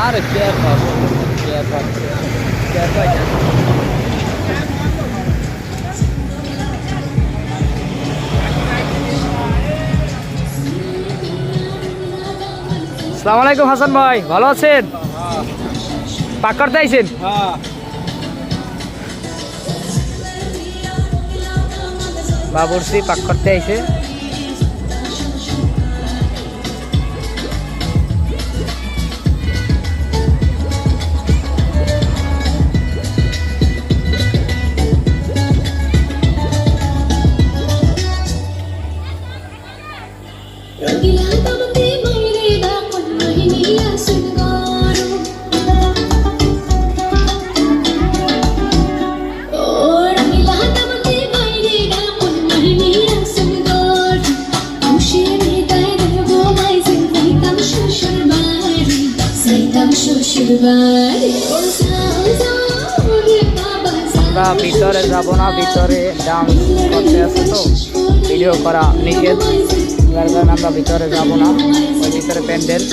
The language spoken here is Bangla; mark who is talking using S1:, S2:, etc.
S1: আরে কেয়ার পাবো কেয়ার পাবো কেয়ার পাই না। আসসালামু আলাইকুম হাসান ভাই, ভালো আছেন? পাক করতে আইছেন? বাবুর্চি পাক করতে আইছে। আমরা ভিতরে যাব না, ভিতরে ডান্স করতে আছে তো ভিডিও করা নিষেধ, যার কারণে আমরা ভিতরে যাব না। ওই ভিতরে প্যান্ডেল।